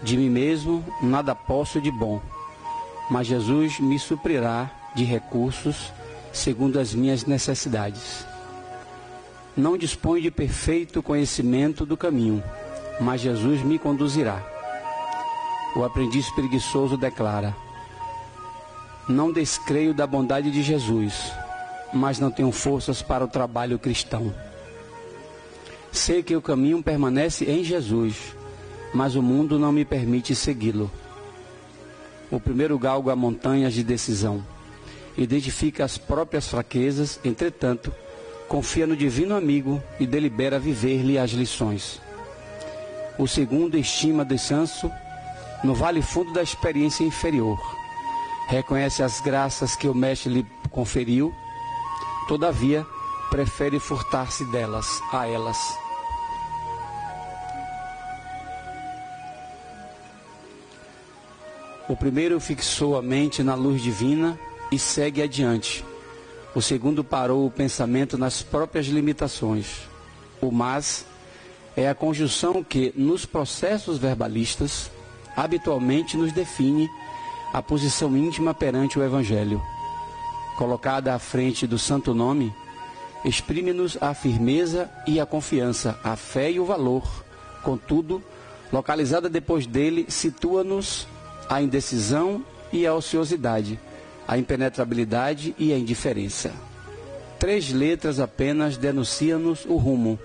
De mim mesmo nada posso de bom, mas Jesus me suprirá de recursos segundo as minhas necessidades. Não disponho de perfeito conhecimento do caminho, mas Jesus me conduzirá. O aprendiz preguiçoso declara: não descreio da bondade de Jesus, mas não tenho forças para o trabalho cristão. Sei que o caminho permanece em Jesus, mas o mundo não me permite segui-lo. O primeiro galga montanhas de decisão. Identifica as próprias fraquezas, entretanto, confia no divino amigo e delibera viver-lhe as lições. O segundo estima descanso no vale fundo da experiência inferior. Reconhece as graças que o mestre lhe conferiu, todavia, prefere furtar-se delas, a elas. O primeiro fixou a mente na luz divina e segue adiante. O segundo parou o pensamento nas próprias limitações. O mas é a conjunção que, nos processos verbalistas, habitualmente nos define a posição íntima perante o Evangelho. Colocada à frente do santo nome, exprime-nos a firmeza e a confiança, a fé e o valor. Contudo, localizada depois dele, situa-nos a indecisão e a ociosidade, a impenetrabilidade e a indiferença. 3 letras apenas denunciam-nos o rumo.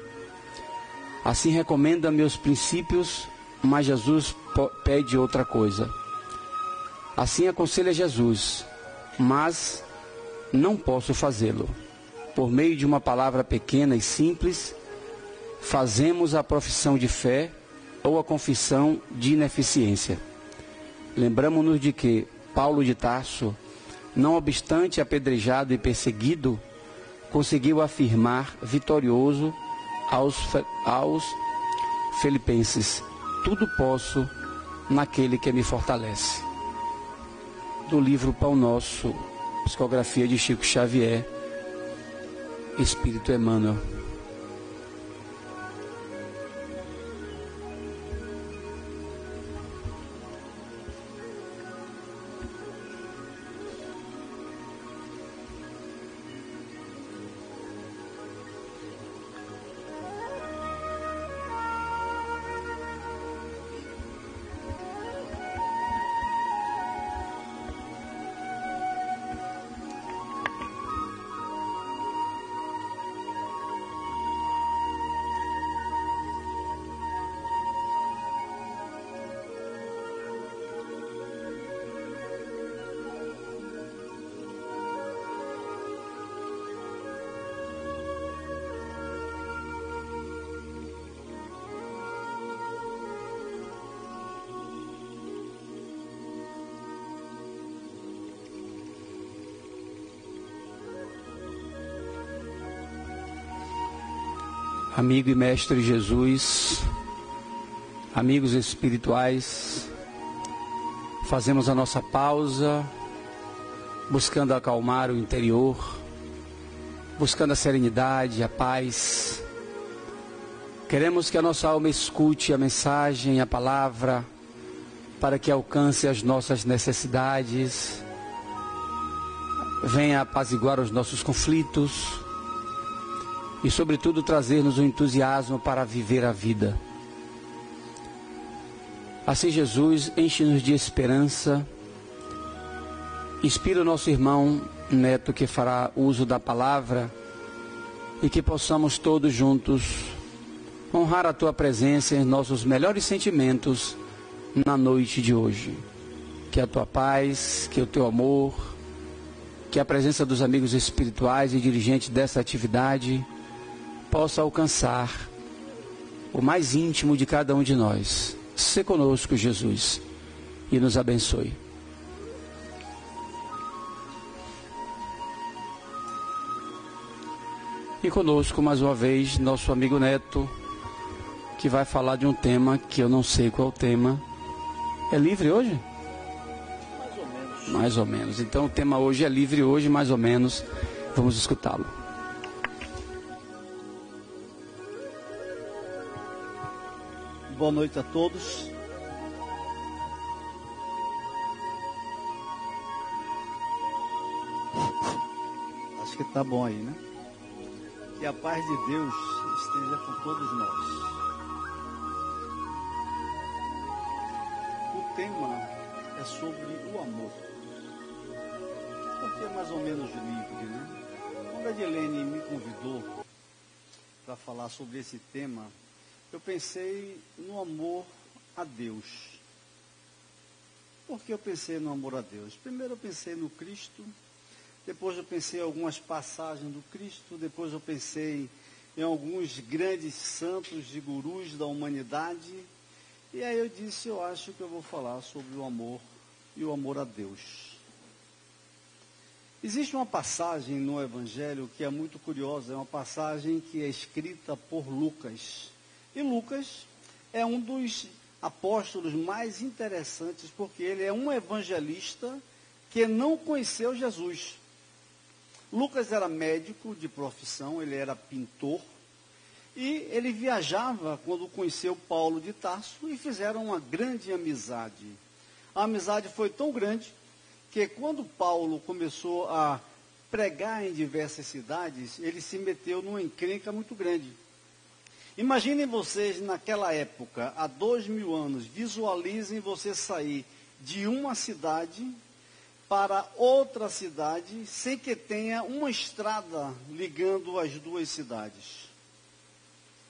Assim recomenda meus princípios, mas Jesus pede outra coisa. Assim aconselha Jesus, mas não posso fazê-lo. Por meio de uma palavra pequena e simples, fazemos a profissão de fé ou a confissão de ineficiência. Lembramos-nos de que Paulo de Tarso, não obstante apedrejado e perseguido, conseguiu afirmar vitorioso aos filipenses: tudo posso naquele que me fortalece. Do livro Pão Nosso, psicografia de Chico Xavier, Espírito Emmanuel. Amigo e mestre Jesus, amigos espirituais, fazemos a nossa pausa, buscando acalmar o interior, buscando a serenidade, a paz. Queremos que a nossa alma escute a mensagem, a palavra, para que alcance as nossas necessidades, venha apaziguar os nossos conflitos, e sobretudo trazer-nos o entusiasmo para viver a vida. Assim Jesus enche-nos de esperança, inspira o nosso irmão Neto que fará uso da palavra e que possamos todos juntos honrar a Tua presença em nossos melhores sentimentos na noite de hoje. Que a Tua paz, que o Teu amor, que a presença dos amigos espirituais e dirigentes dessa atividade possa alcançar o mais íntimo de cada um de nós. Se conosco, Jesus, e nos abençoe. E conosco, mais uma vez, nosso amigo Neto, que vai falar de um tema que eu não sei qual é o tema. É livre hoje? Mais ou menos. Mais ou menos. Então o tema hoje é livre hoje, mais ou menos. Vamos escutá-lo. Boa noite a todos. que está bom aí, né? Que a paz de Deus esteja com todos nós. O tema é sobre o amor. Porque é mais ou menos livre, né? Quando a Edilene me convidou para falar sobre esse tema, eu pensei no amor a Deus. Por que eu pensei no amor a Deus? Primeiro eu pensei no Cristo, depois eu pensei em algumas passagens do Cristo, depois eu pensei em alguns grandes santos e gurus da humanidade, e aí eu disse, eu acho que eu vou falar sobre o amor e o amor a Deus. Existe uma passagem no Evangelho que é muito curiosa, é uma passagem que é escrita por Lucas. E Lucas é um dos apóstolos mais interessantes, porque ele é um evangelista que não conheceu Jesus. Lucas era médico de profissão, ele era pintor, e ele viajava quando conheceu Paulo de Tarso e fizeram uma grande amizade. A amizade foi tão grande que quando Paulo começou a pregar em diversas cidades, ele se meteu numa encrenca muito grande. Imaginem vocês naquela época, há 2000 anos, visualizem você sair de uma cidade para outra cidade, sem que tenha uma estrada ligando as duas cidades.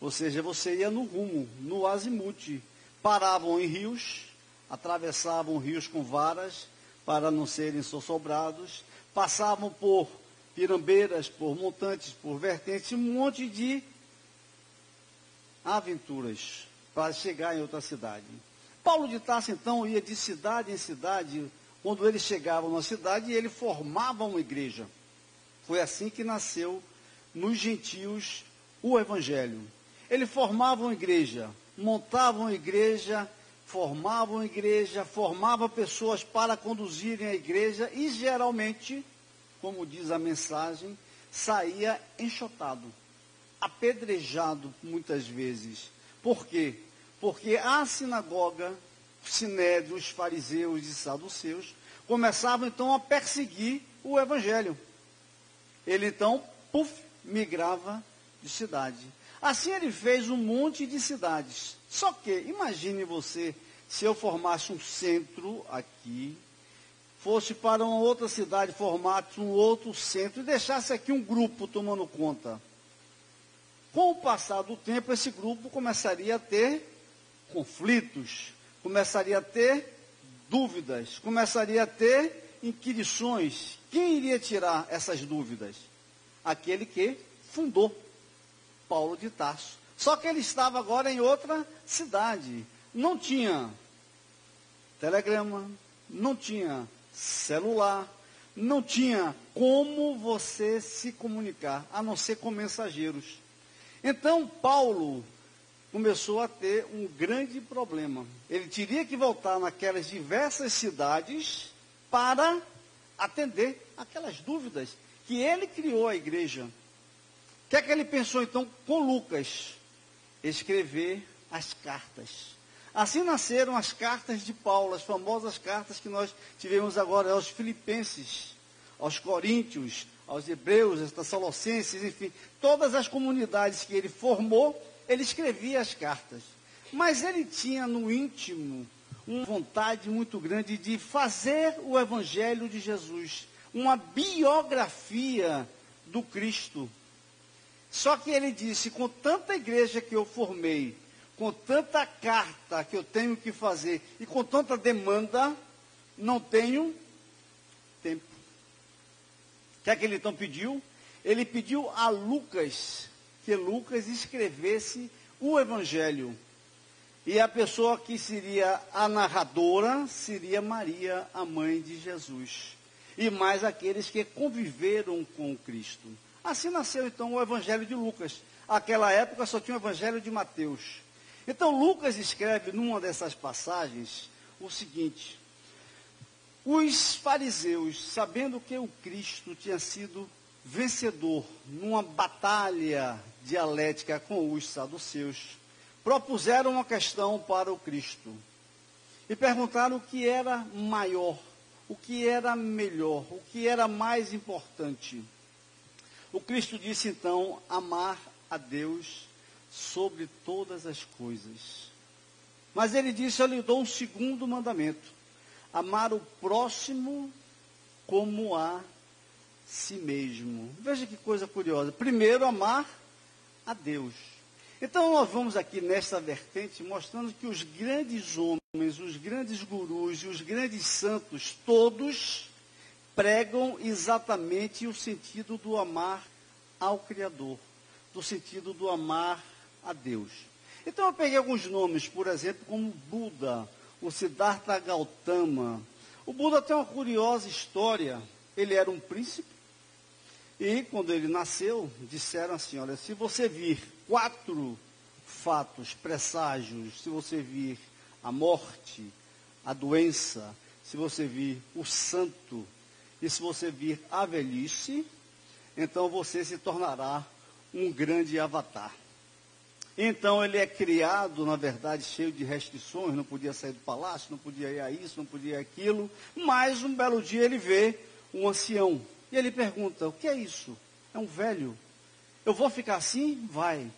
Ou seja, você ia no rumo, no azimuth. Paravam em rios, atravessavam rios com varas, para não serem sossobrados, passavam por pirambeiras, por montantes, por vertentes, um monte de aventuras para chegar em outra cidade. Paulo de Tarso, então, ia de cidade em cidade. Quando ele chegava numa cidade, ele formava uma igreja. Foi assim que nasceu nos gentios o Evangelho. Ele formava uma igreja, montava uma igreja, formava pessoas para conduzirem a igreja e geralmente, como diz a mensagem, saía enxotado, apedrejado muitas vezes. Por quê? Porque a sinagoga, o sinédrio, os fariseus e saduceus, começavam então a perseguir o evangelho. Ele então, migrava de cidade. Assim ele fez um monte de cidades. Só que, imagine você, se eu formasse um centro aqui, fosse para uma outra cidade, formasse um outro centro e deixasse aqui um grupo tomando conta. Com o passar do tempo, esse grupo começaria a ter conflitos, começaria a ter dúvidas, começaria a ter inquirições. Quem iria tirar essas dúvidas? Aquele que fundou, Paulo de Tarso. Só que ele estava agora em outra cidade. Não tinha telegrama, não tinha celular, não tinha como você se comunicar, a não ser com mensageiros. Então, Paulo começou a ter um grande problema. Ele teria que voltar naquelas diversas cidades para atender aquelas dúvidas que ele criou a igreja. O que é que ele pensou, então, com Lucas? Escrever as cartas. Assim nasceram as cartas de Paulo, as famosas cartas que nós tivemos agora aos Filipenses, aos Coríntios, aos Hebreus, aos Tessalonicenses, enfim, todas as comunidades que ele formou, ele escrevia as cartas. Mas ele tinha no íntimo uma vontade muito grande de fazer o Evangelho de Jesus, uma biografia do Cristo. Só que ele disse, com tanta igreja que eu formei, com tanta carta que eu tenho que fazer e com tanta demanda, não tenho tempo. O que é que ele então pediu? Ele pediu a Lucas, que Lucas escrevesse o Evangelho. E a pessoa que seria a narradora seria Maria, a mãe de Jesus. E mais aqueles que conviveram com Cristo. Assim nasceu então o Evangelho de Lucas. Naquela época só tinha o Evangelho de Mateus. Então Lucas escreve numa dessas passagens o seguinte: os fariseus, sabendo que o Cristo tinha sido vencedor numa batalha dialética com os saduceus, propuseram uma questão para o Cristo e perguntaram o que era maior, o que era melhor, o que era mais importante. O Cristo disse então, amar a Deus sobre todas as coisas. Mas ele disse, eu lhe dou um segundo mandamento, amar o próximo como a si mesmo. Veja que coisa curiosa. Primeiro, amar a Deus. Então, nós vamos aqui nesta vertente mostrando que os grandes homens, os grandes gurus e os grandes santos, todos pregam exatamente o sentido do amar ao Criador, do sentido do amar a Deus. Então, eu peguei alguns nomes, por exemplo, como Buda, o Siddhartha Gautama. O Buda tem uma curiosa história. Ele era um príncipe e, quando ele nasceu, disseram assim, olha, se você vir 4 fatos, presságios, se você vir a morte, a doença, se você vir o santo e se você vir a velhice, então você se tornará um grande avatar. Então ele é criado, na verdade, cheio de restrições, não podia sair do palácio, não podia ir a isso, não podia ir a aquilo, mas um belo dia ele vê um ancião, e ele pergunta, o que é isso? É um velho. Eu vou ficar assim? Vai.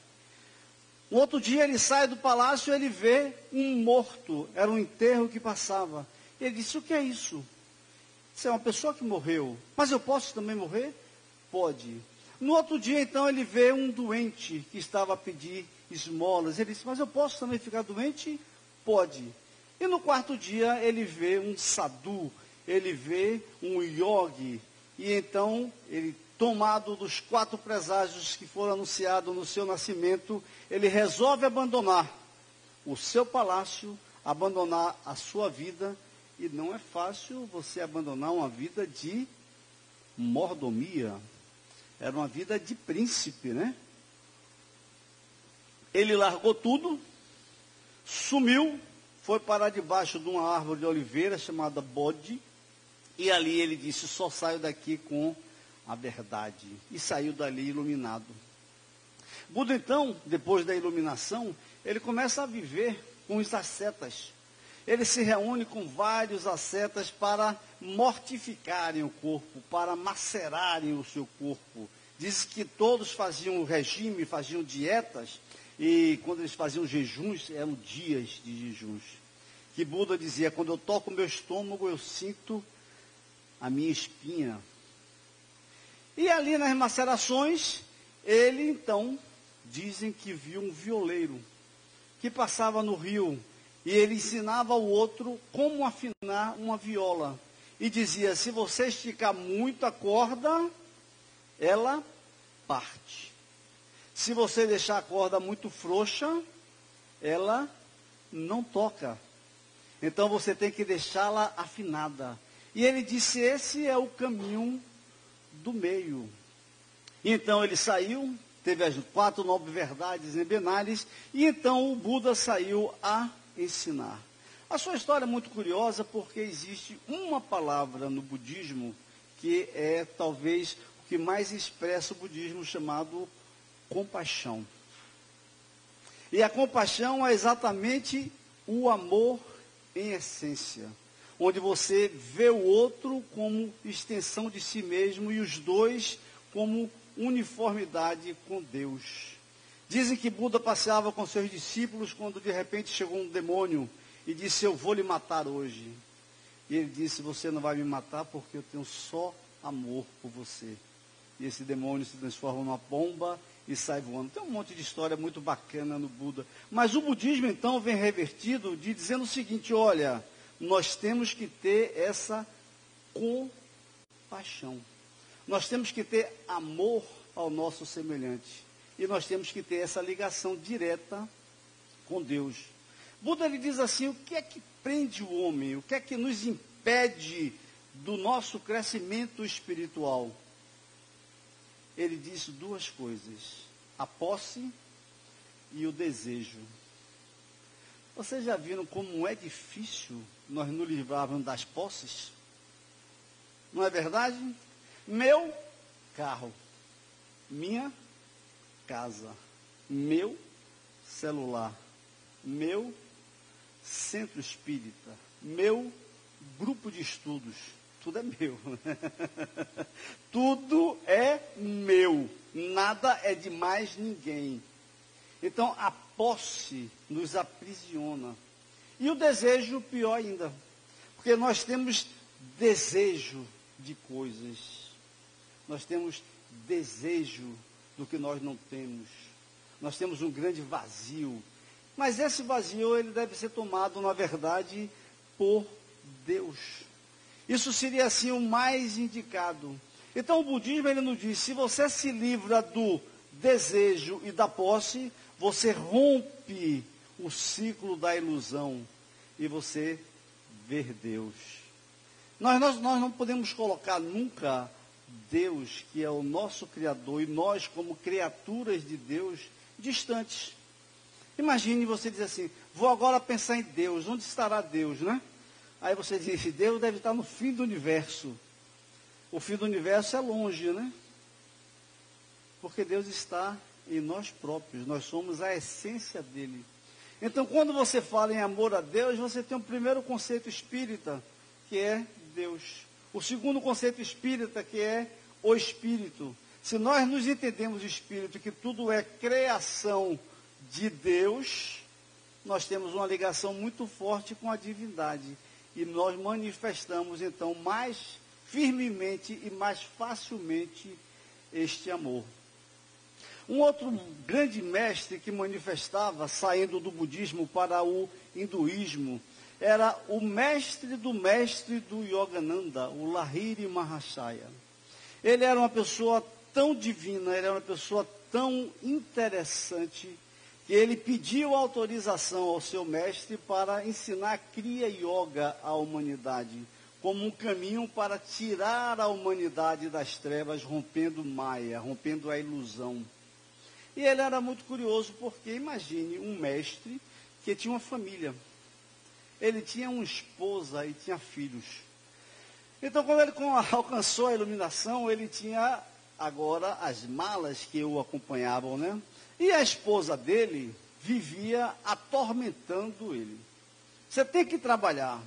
Um outro dia ele sai do palácio e ele vê um morto, era um enterro que passava. Ele disse, o que é isso? Isso é uma pessoa que morreu, mas eu posso também morrer? Pode. No outro dia, então, ele vê um doente que estava a pedir esmolas. Ele disse, mas eu posso também ficar doente? Pode. E no quarto dia, ele vê um sadhu, ele vê um yogi. E então, ele, tomado dos 4 preságios que foram anunciados no seu nascimento, ele resolve abandonar o seu palácio, abandonar a sua vida. E não é fácil você abandonar uma vida de mordomia. Era uma vida de príncipe, né? Ele largou tudo, sumiu, foi parar debaixo de uma árvore de oliveira chamada Bodhi, e ali ele disse, só saio daqui com a verdade. E saiu dali iluminado. Buda então, depois da iluminação, ele começa a viver com os ascetas. Ele se reúne com vários ascetas para mortificarem o corpo, para macerarem o seu corpo. Diz que todos faziam regime, faziam dietas, e quando eles faziam jejuns, eram dias de jejuns. Que Buda dizia, quando eu toco o meu estômago, eu sinto a minha espinha. E ali nas macerações, ele então, dizem que viu um violeiro, que passava no rio, e ele ensinava ao outro como afinar uma viola. E dizia, se você esticar muito a corda, ela parte. Se você deixar a corda muito frouxa, ela não toca. Então você tem que deixá-la afinada. E ele disse, esse é o caminho do meio. Então ele saiu, teve as 4 nobres verdades milenares, e então o Buda saiu a ensinar. A sua história é muito curiosa porque existe uma palavra no budismo que é talvez o que mais expressa o budismo, chamado compaixão. E a compaixão é exatamente o amor em essência, onde você vê o outro como extensão de si mesmo e os dois como uniformidade com Deus. Dizem que Buda passeava com seus discípulos quando de repente chegou um demônio e disse, eu vou lhe matar hoje. E ele disse, você não vai me matar porque eu tenho só amor por você. E esse demônio se transforma numa pomba e sai voando. Tem um monte de história muito bacana no Buda. Mas o budismo então vem revertido de dizendo o seguinte, olha, nós temos que ter essa compaixão. Nós temos que ter amor ao nosso semelhante. E nós temos que ter essa ligação direta com Deus. Buda lhe diz assim, o que é que prende o homem? O que é que nos impede do nosso crescimento espiritual? Ele diz 2 coisas, a posse e o desejo. Vocês já viram como é difícil nós nos livrarmos das posses? Não é verdade? Meu carro, minha casa, meu celular, meu centro espírita, meu grupo de estudos, tudo é meu. Tudo é meu. Nada é de mais ninguém. Então, a posse nos aprisiona. E o desejo, pior ainda. Porque nós temos desejo de coisas. Nós temos desejo do que nós não temos. Nós temos um grande vazio. Mas esse vazio, ele deve ser tomado, na verdade, por Deus. Isso seria, assim, o mais indicado. Então, o budismo, ele nos diz, se você se livra do desejo e da posse, você rompe o ciclo da ilusão e você vê Deus. Nós não podemos colocar nunca Deus, que é o nosso Criador, e nós, como criaturas de Deus, distantes. Imagine você dizer assim, vou agora pensar em Deus, onde estará Deus, né? Aí você diz, Deus deve estar no fim do universo. O fim do universo é longe, né? Porque Deus está em nós próprios, nós somos a essência dele. Então, quando você fala em amor a Deus, você tem o primeiro conceito espírita, que é Deus. O segundo conceito espírita, que é o Espírito. Se nós nos entendemos Espírito, que tudo é criação de Deus, nós temos uma ligação muito forte com a divindade. E nós manifestamos, então, mais firmemente e mais facilmente este amor. Um outro grande mestre que manifestava, saindo do budismo para o hinduísmo, era o mestre do Yogananda, o Lahiri Mahashaya. Ele era uma pessoa tão divina, ele era uma pessoa tão interessante, que ele pediu autorização ao seu mestre para ensinar Kriya Yoga à humanidade, como um caminho para tirar a humanidade das trevas, rompendo Maya, rompendo a ilusão. E ele era muito curioso, porque imagine um mestre que tinha uma família. Ele tinha uma esposa e tinha filhos. Então, quando ele alcançou a iluminação, ele tinha agora as malas que o acompanhavam, né? E a esposa dele vivia atormentando ele. Você tem que trabalhar.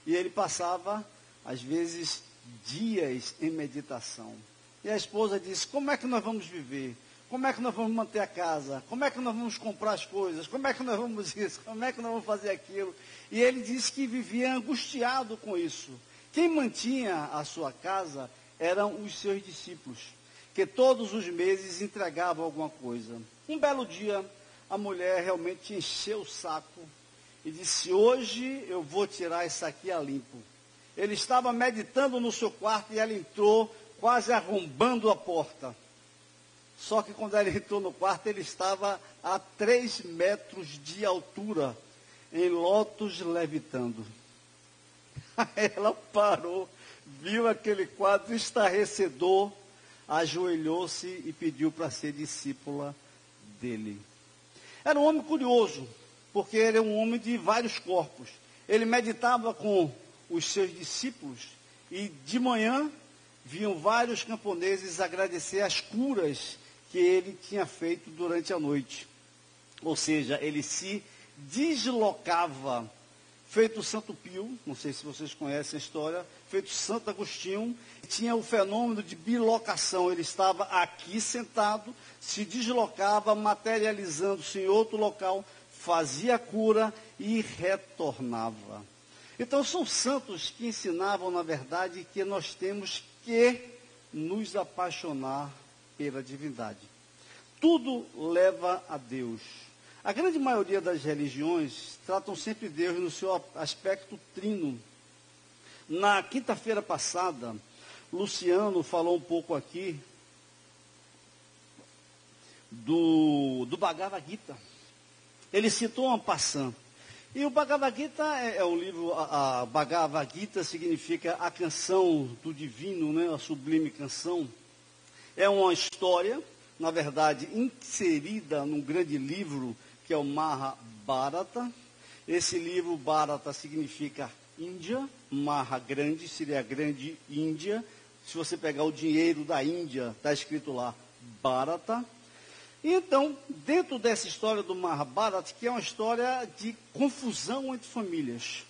E ele passava, às vezes, dias em meditação. E a esposa disse, como é que nós vamos viver? Como é que nós vamos manter a casa? Como é que nós vamos comprar as coisas? Como é que nós vamos isso? Como é que nós vamos fazer aquilo? E ele disse que vivia angustiado com isso. Quem mantinha a sua casa eram os seus discípulos, que todos os meses entregavam alguma coisa. Um belo dia, a mulher realmente encheu o saco e disse, hoje eu vou tirar isso aqui a limpo. Ele estava meditando no seu quarto e ela entrou, quase arrombando a porta. Só que quando ele entrou no quarto, ele estava a 3 metros de altura, em lótus levitando. Aí ela parou, viu aquele quadro estarrecedor, ajoelhou-se e pediu para ser discípula dele. Era um homem curioso, porque ele é um homem de vários corpos. Ele meditava com os seus discípulos e de manhã vinham vários camponeses agradecer as curas que ele tinha feito durante a noite. Ou seja, ele se deslocava, feito Santo Pio, não sei se vocês conhecem a história, feito Santo Agostinho, tinha o fenômeno de bilocação. Ele estava aqui sentado, se deslocava, materializando-se em outro local, fazia a cura e retornava. Então são santos que ensinavam, na verdade, que nós temos que nos apaixonar pela divindade. Tudo leva a Deus. A grande maioria das religiões tratam sempre Deus no seu aspecto trino. Na quinta-feira passada, Luciano falou um pouco aqui do Bhagavad Gita. Ele citou uma passant. E o Bhagavad Gita é o livro, a Bhagavad Gita significa a canção do divino, né? A sublime canção. É uma história, na verdade, inserida num grande livro, que é o Mahabharata. Esse livro, Bharata, significa Índia. Maha, grande, seria a grande Índia. Se você pegar o dinheiro da Índia, está escrito lá, Bharata. E então, dentro dessa história do Mahabharata, que é uma história de confusão entre famílias.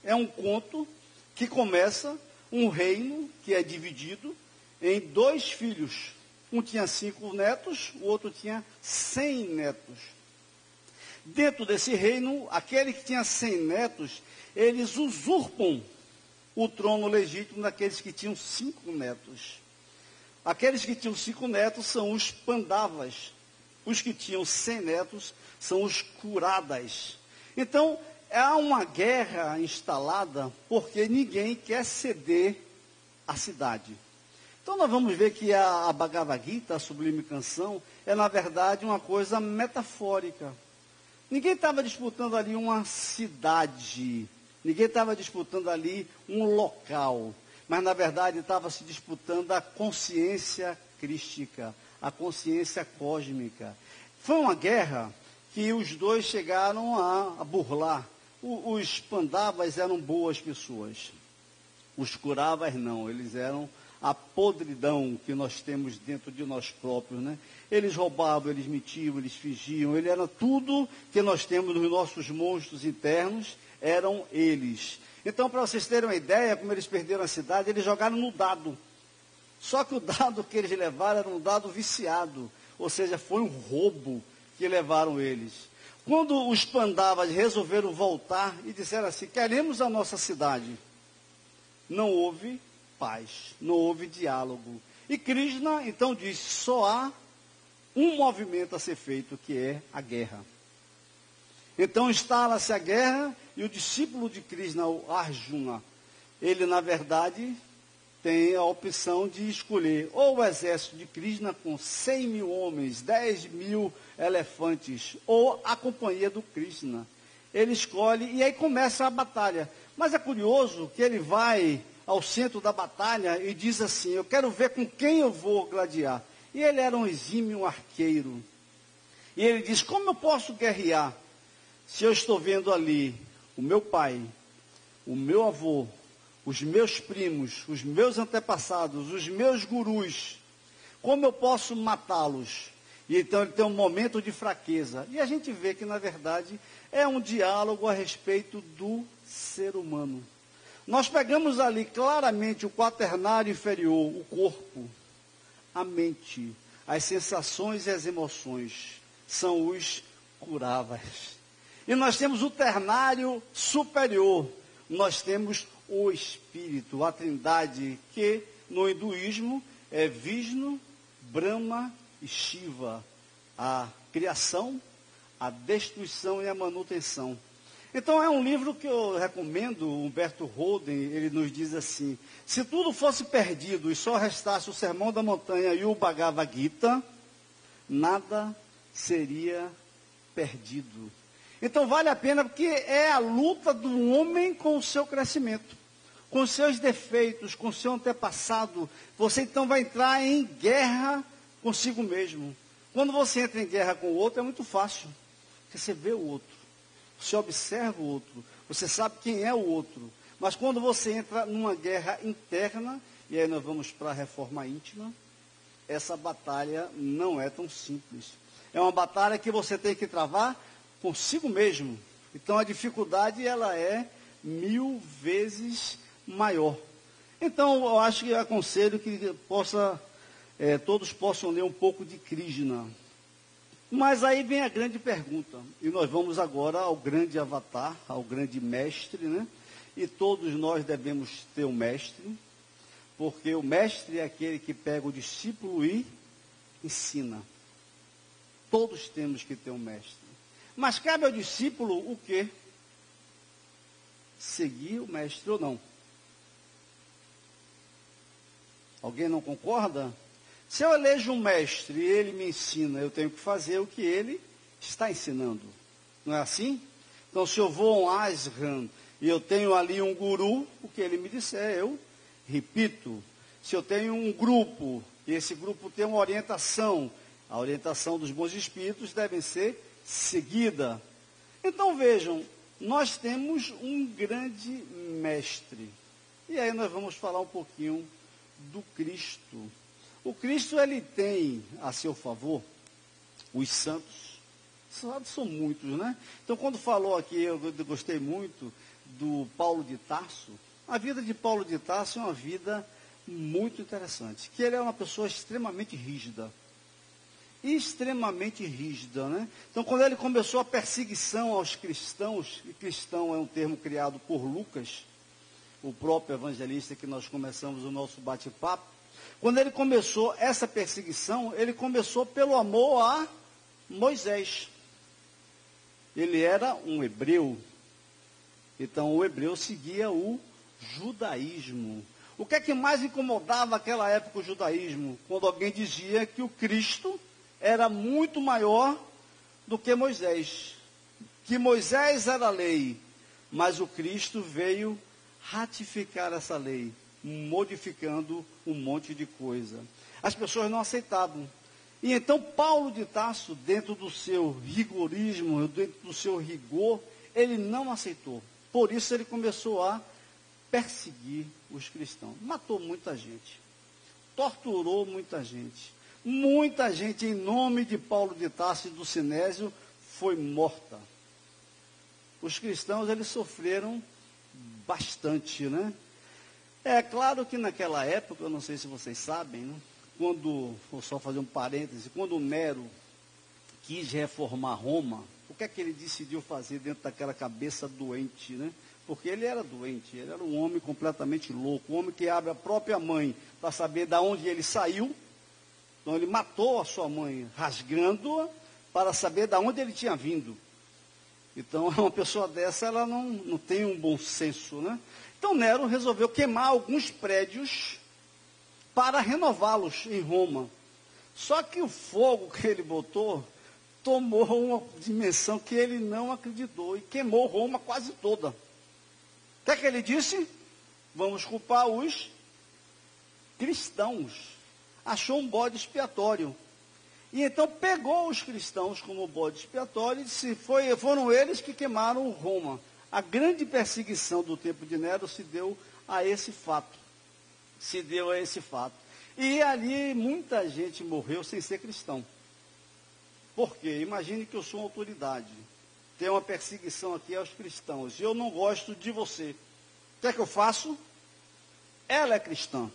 É um conto que começa um reino que é dividido em 2 filhos. Um tinha 5 netos, o outro tinha 100 netos. Dentro desse reino, aquele que tinha 100 netos, eles usurpam o trono legítimo daqueles que tinham 5 netos. Aqueles que tinham 5 netos são os Pandavas. Os que tinham 100 netos são os Kuradas. Então, há uma guerra instalada porque ninguém quer ceder a cidade. Então, nós vamos ver que a Bhagavad Gita, a Sublime Canção, é, na verdade, uma coisa metafórica. Ninguém estava disputando ali uma cidade, ninguém estava disputando ali um local, mas, na verdade, estava se disputando a consciência crística, a consciência cósmica. Foi uma guerra que os dois chegaram a burlar. Os Pandavas eram boas pessoas, os Kauravas não, eles eram a podridão que nós temos dentro de nós próprios, né? Eles roubavam, eles mentiam, eles fingiam, ele era tudo que nós temos nos nossos monstros internos, eram eles. Então, para vocês terem uma ideia, como eles perderam a cidade, eles jogaram no dado. Só que o dado que eles levaram era um dado viciado, ou seja, foi um roubo que levaram eles. Quando os Pandavas resolveram voltar e disseram assim, queremos a nossa cidade, não houve paz, não houve diálogo. E Krishna então disse, só há um movimento a ser feito, que é a guerra. Então instala-se a guerra e o discípulo de Krishna, o Arjuna, ele na verdade tem a opção de escolher ou o exército de Krishna com 100 mil homens, 10 mil elefantes, ou a companhia do Krishna. Ele escolhe e aí começa a batalha. Mas é curioso que ele vai ao centro da batalha e diz assim, eu quero ver com quem eu vou gladiar. E ele era um exímio arqueiro. E ele diz, como eu posso guerrear se eu estou vendo ali o meu pai, o meu avô, os meus primos, os meus antepassados, os meus gurus, como eu posso matá-los? E então ele tem um momento de fraqueza. E a gente vê que, na verdade, é um diálogo a respeito do ser humano. Nós pegamos ali claramente o quaternário inferior, o corpo, a mente, as sensações e as emoções, são os Kauravas. E nós temos o ternário superior, nós temos o espírito, a trindade, que no hinduísmo é Vishnu, Brahma e Shiva, a criação, a destruição e a manutenção. Então é um livro que eu recomendo, Humberto Holden, ele nos diz assim, se tudo fosse perdido e só restasse o Sermão da Montanha e o Bhagavad Gita, nada seria perdido. Então vale a pena porque é a luta do homem com o seu crescimento, com os seus defeitos, com o seu antepassado. Você então vai entrar em guerra consigo mesmo. Quando você entra em guerra com o outro é muito fácil, porque você vê o outro, você observa o outro, você sabe quem é o outro. Mas quando você entra numa guerra interna, e aí nós vamos para a reforma íntima, essa batalha não é tão simples. É uma batalha que você tem que travar consigo mesmo. Então a dificuldade ela é 1000 vezes maior. Então eu acho que aconselho que todos possam ler um pouco de Krishna. Mas aí vem a grande pergunta, e nós vamos agora ao grande avatar, ao grande mestre, né? E todos nós devemos ter um mestre, porque o mestre é aquele que pega o discípulo e ensina. Todos temos que ter um mestre. Mas cabe ao discípulo o quê? Seguir o mestre ou não. Alguém não concorda? Se eu elejo um mestre e ele me ensina, eu tenho que fazer o que ele está ensinando. Não é assim? Então, se eu vou a um ashram e eu tenho ali um guru, o que ele me disser, eu repito. Se eu tenho um grupo, e esse grupo tem uma orientação, a orientação dos bons espíritos deve ser seguida. Então, vejam, nós temos um grande mestre. E aí nós vamos falar um pouquinho do Cristo. O Cristo, ele tem a seu favor os santos. Os santos são muitos, né? Então, quando falou aqui, eu gostei muito do Paulo de Tarso, A vida de Paulo de Tarso é uma vida muito interessante, que ele é uma pessoa extremamente rígida. Extremamente rígida, né? Então, quando ele começou a perseguição aos cristãos, e cristão é um termo criado por Lucas, o próprio evangelista que nós começamos o nosso bate-papo, quando ele começou essa perseguição, ele começou pelo amor a Moisés. Ele era um hebreu, então o hebreu seguia o judaísmo. O que é que mais incomodava naquela época o judaísmo? Quando alguém dizia que o Cristo era muito maior do que Moisés. Que Moisés era a lei, mas o Cristo veio ratificar essa lei, modificando um monte de coisa. As pessoas não aceitavam. E então Paulo de Tarso, dentro do seu rigorismo, dentro do seu rigor, ele não aceitou. Por isso ele começou a perseguir os cristãos. Matou muita gente. Torturou muita gente. Muita gente, em nome de Paulo de Tarso e do Sinésio, foi morta. Os cristãos, eles sofreram bastante, né? É claro que naquela época, eu não sei se vocês sabem, né? Vou só fazer um parêntese, quando Nero quis reformar Roma, o que é que ele decidiu fazer dentro daquela cabeça doente, né? Porque ele era doente, ele era um homem completamente louco, um homem que abre a própria mãe para saber de onde ele saiu. Então ele matou a sua mãe, rasgando-a, para saber de onde ele tinha vindo. Então uma pessoa dessa, ela não tem um bom senso, né? Então Nero resolveu queimar alguns prédios para renová-los em Roma. Só que o fogo que ele botou tomou uma dimensão que ele não acreditou e queimou Roma quase toda. O que é que ele disse? Vamos culpar os cristãos. Achou um bode expiatório. E então pegou os cristãos como bode expiatório e disse, foram eles que queimaram Roma. A grande perseguição do tempo de Nero se deu a esse fato. E ali muita gente morreu sem ser cristão. Por quê? Imagine que eu sou uma autoridade. Tem uma perseguição aqui aos cristãos. E eu não gosto de você. O que é que eu faço? Ela é cristã.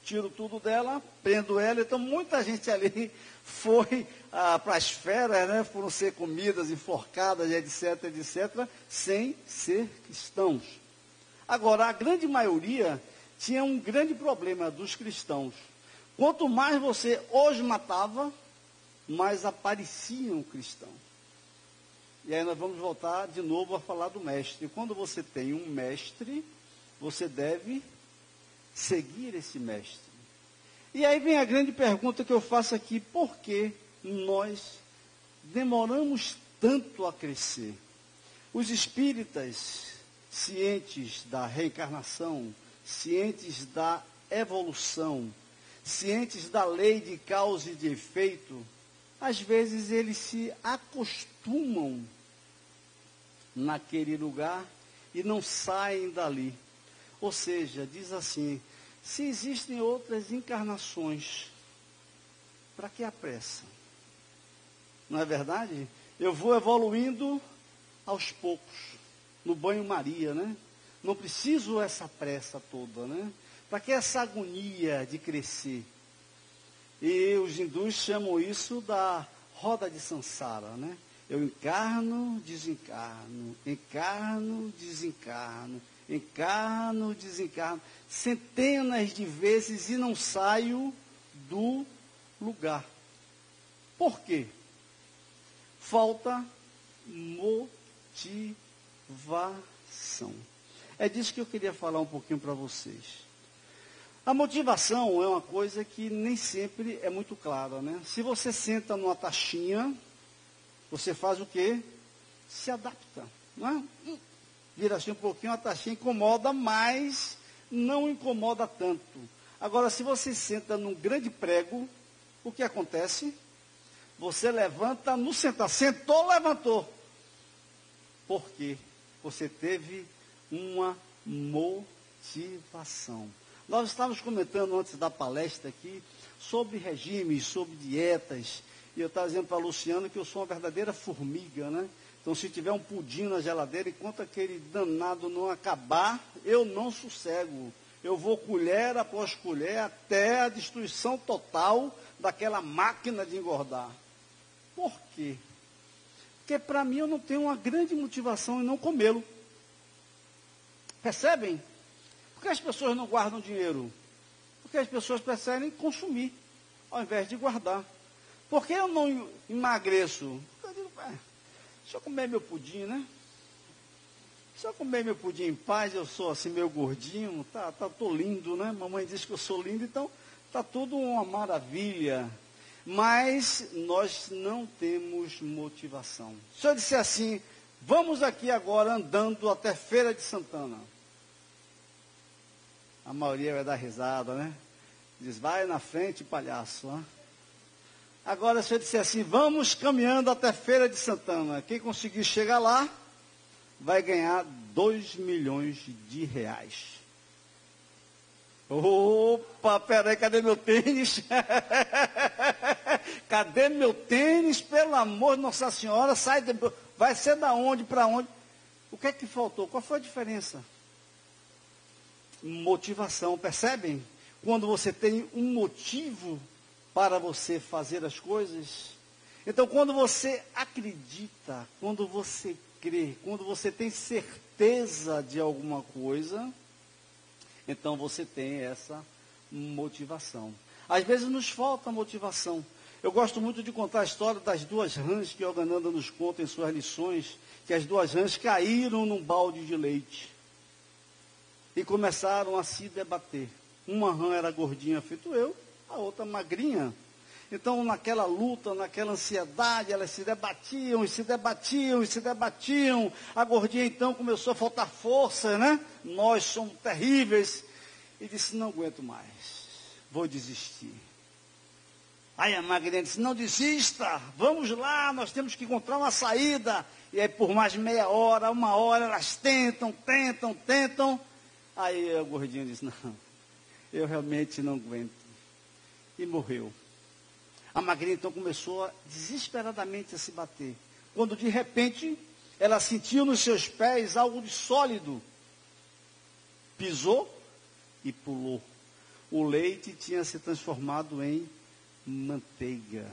Tiro tudo dela, prendo ela. Então muita gente ali foi para as feras, né? Foram ser comidas, enforcadas, etc, etc, sem ser cristãos. Agora, a grande maioria tinha um grande problema dos cristãos. Quanto mais você hoje matava, mais apareciam cristãos. E aí nós vamos voltar de novo a falar do mestre. Quando você tem um mestre, você deve seguir esse mestre. E aí vem a grande pergunta que eu faço aqui: por que nós demoramos tanto a crescer? Os espíritas, cientes da reencarnação, cientes da evolução, cientes da lei de causa e de efeito, às vezes eles se acostumam naquele lugar e não saem dali. Ou seja, diz assim, se existem outras encarnações, para que a pressa? Não é verdade? Eu vou evoluindo aos poucos, no banho-maria, né? Não preciso essa pressa toda, né? Para que essa agonia de crescer? E os hindus chamam isso da roda de Sansara, né? Eu encarno, desencarno, encarno, desencarno, centenas de vezes e não saio do lugar. Por quê? Falta motivação. É disso que eu queria falar um pouquinho para vocês. A motivação é uma coisa que nem sempre é muito clara, né? Se você senta numa taxinha, você faz o quê? Se adapta, não é? Vira assim um pouquinho, a taxinha incomoda, mas não incomoda tanto. Agora, se você senta num grande prego, o que acontece? Você levanta no sentar. Sentou, levantou. Por quê? Você teve uma motivação. Nós estávamos comentando antes da palestra aqui sobre regimes, sobre dietas. E eu estava dizendo para a Luciana que eu sou uma verdadeira formiga, né? Então, Então, se tiver um pudim na geladeira, enquanto aquele danado não acabar, eu não sossego. Eu vou colher após colher até a destruição total daquela máquina de engordar. Por quê? Porque para mim eu não tenho uma grande motivação em não comê-lo. Percebem? Por que as pessoas não guardam dinheiro? Porque as pessoas preferem consumir, ao invés de guardar. Por que eu não emagreço? Porque eu digo, deixa eu comer meu pudim, né? Se eu comer meu pudim em paz, eu sou assim meio gordinho, tô lindo, né? Mamãe diz que eu sou lindo, então tá tudo uma maravilha. Mas nós não temos motivação. Se eu disser assim, vamos aqui agora andando até Feira de Santana. A maioria vai dar risada, né? Diz, vai na frente, palhaço. Né? Agora, se eu disser assim, vamos caminhando até Feira de Santana. Quem conseguir chegar lá, vai ganhar 2 milhões de reais. Opa, peraí, cadê meu tênis? Cadê meu tênis? Pelo amor de Nossa Senhora, vai ser da onde, para onde? O que é que faltou? Qual foi a diferença? Motivação, percebem? Quando você tem um motivo para você fazer as coisas. Então, quando você acredita, quando você crê, quando você tem certeza de alguma coisa, então você tem essa motivação. Às vezes nos falta motivação. Eu gosto muito de contar a história das duas rãs que Yogananda nos conta em suas lições, que as duas rãs caíram num balde de leite e começaram a se debater. Uma rã era gordinha feito eu, a outra magrinha. Então, naquela luta, naquela ansiedade, elas se debatiam, e se debatiam, e se debatiam. A gordinha, então, começou a faltar força, né? Nós somos terríveis. E disse, não aguento mais, vou desistir. Aí a magrinha disse, não desista, vamos lá, nós temos que encontrar uma saída. E aí, por mais meia hora, uma hora, elas tentam. Aí a gordinha disse, não, eu realmente não aguento. E morreu. A magrinha então começou desesperadamente a se bater. Quando de repente ela sentiu nos seus pés algo de sólido. Pisou e pulou. O leite tinha se transformado em manteiga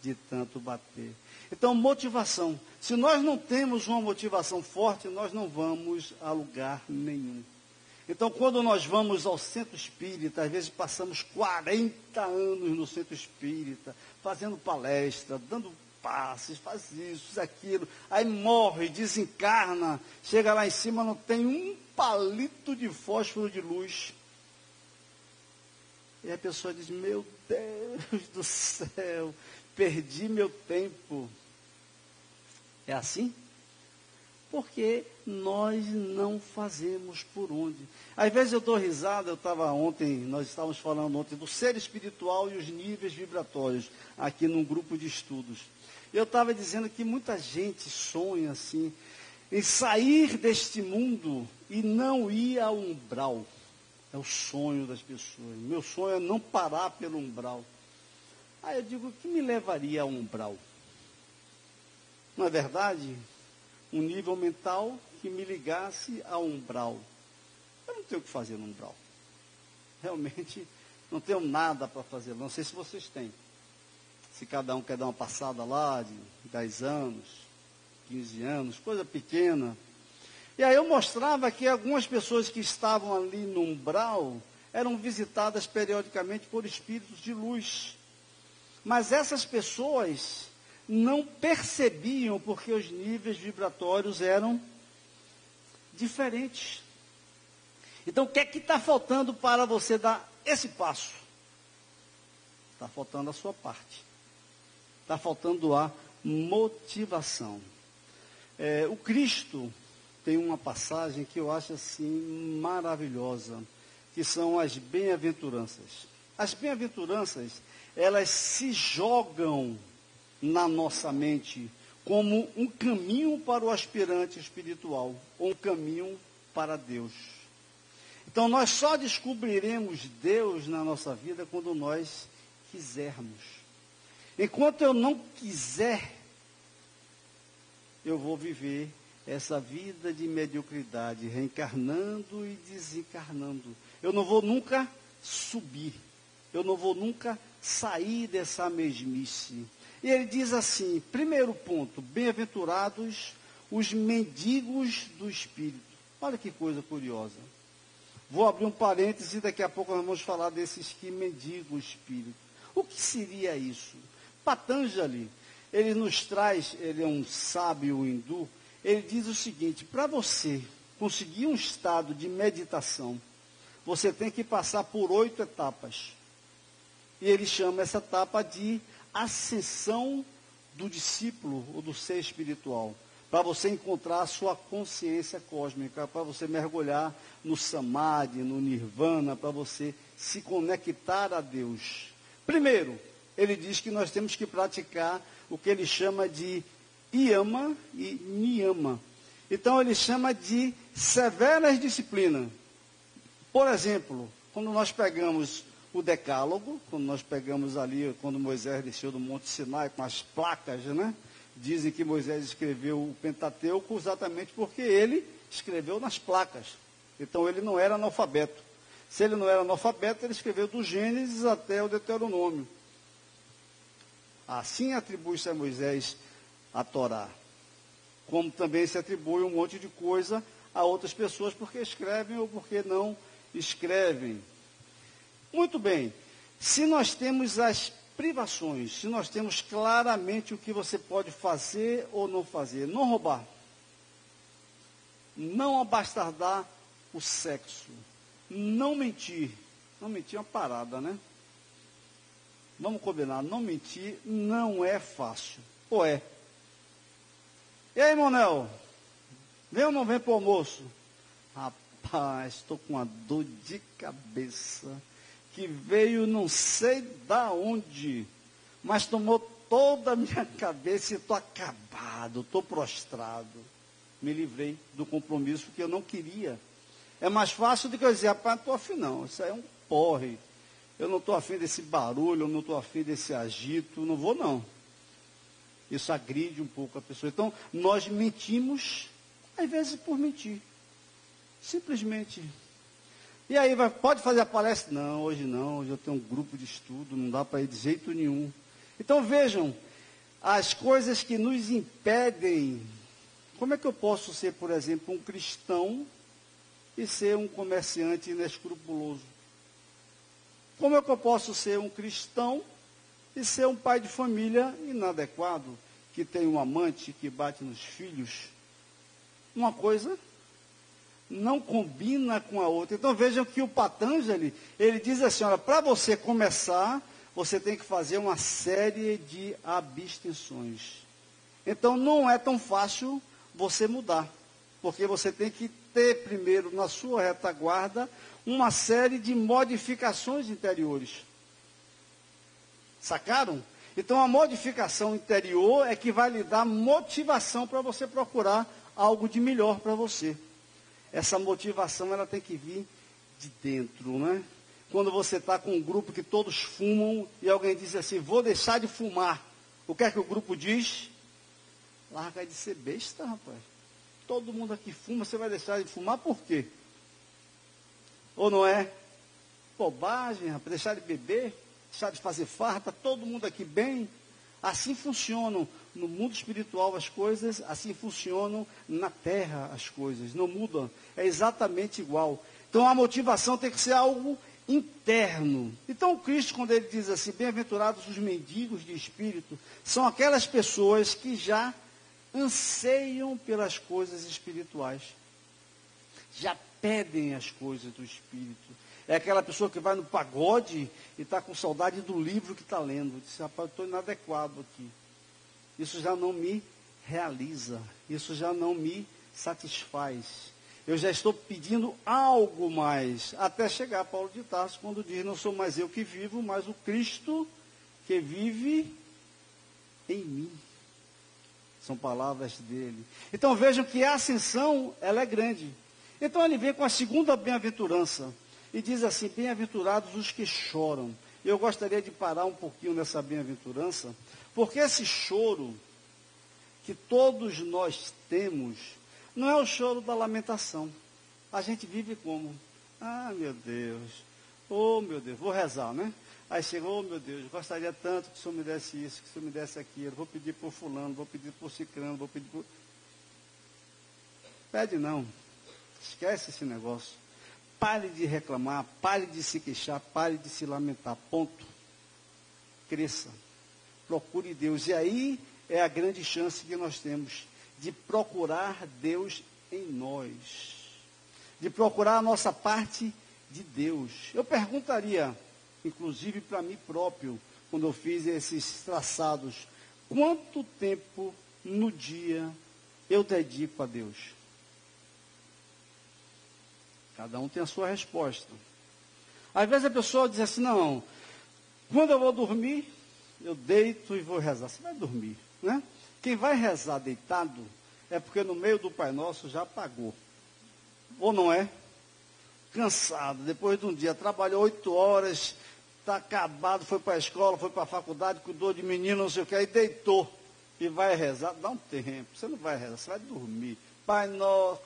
de tanto bater. Então, motivação. Se nós não temos uma motivação forte, nós não vamos a lugar nenhum. Então, quando nós vamos ao centro espírita, às vezes passamos 40 anos no centro espírita, fazendo palestra, dando passes, faz isso, aquilo, aí morre, desencarna, chega lá em cima, não tem um palito de fósforo de luz. E a pessoa diz, meu Deus do céu, perdi meu tempo. É assim? Porque nós não fazemos por onde. Às vezes eu dou risada, nós estávamos falando ontem do ser espiritual e os níveis vibratórios, aqui num grupo de estudos. Eu estava dizendo que muita gente sonha assim, em sair deste mundo e não ir ao umbral. É o sonho das pessoas. Meu sonho é não parar pelo umbral. Aí eu digo, o que me levaria ao umbral? Não é verdade? Um nível mental que me ligasse ao umbral. Eu não tenho o que fazer no umbral. Realmente, não tenho nada para fazer. Não sei se vocês têm. Se cada um quer dar uma passada lá de 10 anos, 15 anos, coisa pequena. E aí eu mostrava que algumas pessoas que estavam ali no umbral eram visitadas periodicamente por espíritos de luz. Mas essas pessoas não percebiam porque os níveis vibratórios eram diferentes. Então, o que é que está faltando para você dar esse passo? Está faltando a sua parte. Está faltando a motivação. O Cristo tem uma passagem que eu acho assim maravilhosa, que são as bem-aventuranças. As bem-aventuranças, elas se jogam na nossa mente como um caminho para o aspirante espiritual, ou um caminho para Deus. Então nós só descobriremos Deus na nossa vida quando nós quisermos. Enquanto eu não quiser, eu vou viver essa vida de mediocridade, reencarnando e desencarnando. Eu não vou nunca subir, eu não vou nunca sair dessa mesmice. E ele diz assim, primeiro ponto, bem-aventurados os mendigos do Espírito. Olha que coisa curiosa. Vou abrir um parêntese e daqui a pouco nós vamos falar desses que mendigam o Espírito. O que seria isso? Patanjali, ele nos traz, ele é um sábio hindu, ele diz o seguinte, para você conseguir um estado de meditação, você tem que passar por 8 etapas. E ele chama essa etapa de ascensão do discípulo ou do ser espiritual. Para você encontrar a sua consciência cósmica, para você mergulhar no samadhi, no nirvana, para você se conectar a Deus. Primeiro, ele diz que nós temos que praticar o que ele chama de yama e niyama. Então ele chama de severas disciplinas. Por exemplo, quando nós pegamos o decálogo, quando nós pegamos ali, quando Moisés desceu do Monte Sinai com as placas, né? Dizem que Moisés escreveu o Pentateuco exatamente porque ele escreveu nas placas. Então ele não era analfabeto. Se ele não era analfabeto, ele escreveu do Gênesis até o Deuteronômio. Assim atribui-se a Moisés a Torá. Como também se atribui um monte de coisa a outras pessoas porque escrevem ou porque não escrevem. Muito bem. Se nós temos as privações, se nós temos claramente o que você pode fazer ou não fazer, não roubar, não abastardar o sexo, não mentir é uma parada, né? Vamos combinar, não mentir não é fácil, ou é? E aí, Monel, vem ou não vem para o almoço? Rapaz, estou com uma dor de cabeça, que veio não sei da onde, mas tomou toda a minha cabeça e estou acabado, estou prostrado. Me livrei do compromisso que eu não queria. É mais fácil do que eu dizer, rapaz, não estou afim não, isso aí é um porre. Eu não estou afim desse barulho, eu não estou afim desse agito, não vou não. Isso agride um pouco a pessoa. Então, nós mentimos, às vezes por mentir. Simplesmente. E aí, pode fazer a palestra? Não, hoje eu tenho um grupo de estudo, não dá para ir de jeito nenhum. Então vejam, as coisas que nos impedem, como é que eu posso ser, por exemplo, um cristão e ser um comerciante inescrupuloso? Como é que eu posso ser um cristão e ser um pai de família inadequado, que tem um amante que bate nos filhos? Uma coisa não combina com a outra. Então vejam que o Patanjali, ele diz assim, olha, para você começar, você tem que fazer uma série de abstenções. Então não é tão fácil você mudar, porque você tem que ter primeiro na sua retaguarda uma série de modificações interiores. Sacaram? Então a modificação interior é que vai lhe dar motivação para você procurar algo de melhor para você. Essa motivação, ela tem que vir de dentro, né? Quando você está com um grupo que todos fumam e alguém diz assim, vou deixar de fumar. O que é que o grupo diz? Larga de ser besta, rapaz. Todo mundo aqui fuma, você vai deixar de fumar por quê? Ou não é? Bobagem, rapaz, deixar de beber, deixar de fazer farra, todo mundo aqui bem. Assim funcionam no mundo espiritual as coisas, assim funcionam na terra as coisas, não mudam, é exatamente igual. Então a motivação tem que ser algo interno. Então o Cristo, quando ele diz assim, bem-aventurados os mendigos de espírito, são aquelas pessoas que já anseiam pelas coisas espirituais, já pedem as coisas do espírito. É aquela pessoa que vai no pagode e está com saudade do livro que está lendo. Diz, rapaz, eu estou inadequado aqui. Isso já não me realiza. Isso já não me satisfaz. Eu já estou pedindo algo mais. Até chegar a Paulo de Tarso, quando diz, não sou mais eu que vivo, mas o Cristo que vive em mim. São palavras dele. Então vejam que a ascensão, ela é grande. Então ele vem com a segunda bem-aventurança. E diz assim, bem-aventurados os que choram. Eu gostaria de parar um pouquinho nessa bem-aventurança, porque esse choro que todos nós temos, não é o choro da lamentação. A gente vive como? Ah, meu Deus, oh meu Deus, vou rezar, né? Aí chega, oh meu Deus, gostaria tanto que o Senhor me desse isso, que o Senhor me desse aquilo, vou pedir por fulano, vou pedir por ciclano, vou pedir por... Pede não, esquece esse negócio. Pare de reclamar, pare de se queixar, pare de se lamentar, ponto. Cresça, procure Deus, e aí é a grande chance que nós temos de procurar Deus em nós, de procurar a nossa parte de Deus. Eu perguntaria, inclusive para mim próprio, quando eu fiz esses traçados, quanto tempo no dia eu dedico a Deus? Cada um tem a sua resposta. Às vezes a pessoa diz assim, não, quando eu vou dormir, eu deito e vou rezar. Você vai dormir, né? Quem vai rezar deitado é porque no meio do Pai Nosso já apagou. Ou não é? Cansado, depois de um dia, trabalhou 8 horas, está acabado, foi para a escola, foi para a faculdade, cuidou de menino, não sei o que, aí deitou e vai rezar. Dá um tempo, você não vai rezar, você vai dormir. Pai Nosso,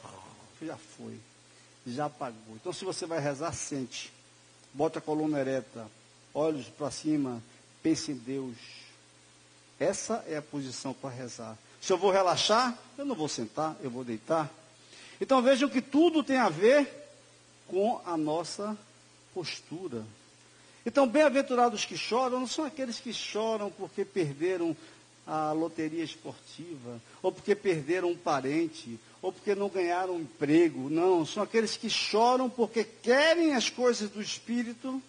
já foi, já apagou. Então se você vai rezar, sente, bote a coluna ereta, olhos para cima, pense em Deus. Essa é a posição para rezar. Se eu vou relaxar, eu não vou sentar, eu vou deitar. Então vejam que tudo tem a ver com a nossa postura. Então, bem-aventurados que choram, não são aqueles que choram porque perderam a loteria esportiva, ou porque perderam um parente, ou porque não ganharam um emprego. Não, são aqueles que choram porque querem as coisas do Espírito,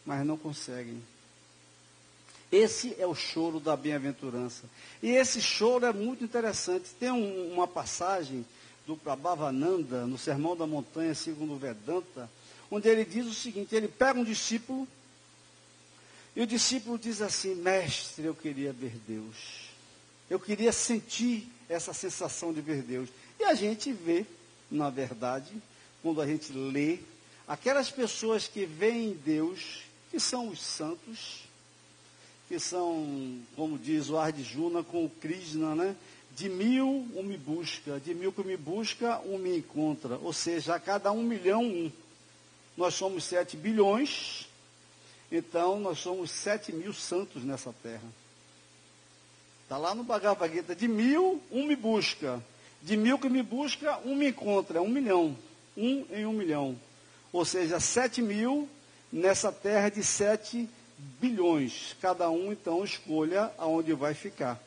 mas não conseguem. Esse é o choro da bem-aventurança. E esse choro é muito interessante. Tem uma passagem do Prabhavananda, no Sermão da Montanha, segundo o Vedanta, onde ele diz o seguinte, ele pega um discípulo, e o discípulo diz assim, mestre, eu queria ver Deus. Eu queria sentir essa sensação de ver Deus. E a gente vê, na verdade, quando a gente lê, aquelas pessoas que veem Deus, que são os santos, que são, como diz o Arjuna com o Krishna, né? De 1000, um me busca. De 1000 que me busca, um me encontra. Ou seja, a cada 1 milhão, um. Nós somos 7 bilhões, então nós somos 7.000 santos nessa terra. Está lá no Bhagavad Gita. De 1000, um me busca. De 1000 que me busca, um me encontra. É 1 milhão. 1 em 1 milhão. Ou seja, 7.000 nessa terra de 7 bilhões. Cada um, então, escolha aonde vai ficar.